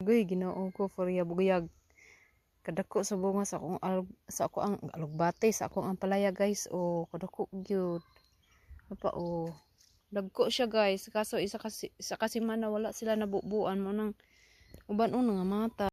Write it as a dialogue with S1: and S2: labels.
S1: Guy, Ginoo ko for bugayag. Kadako sa bunga sa ako ang alugbate sa akong ang palaya guys. O kadako gyud. Apa o. Dagko siya guys. Kaso isa kasi mana wala sila nabubuan mo nang uban nga mata.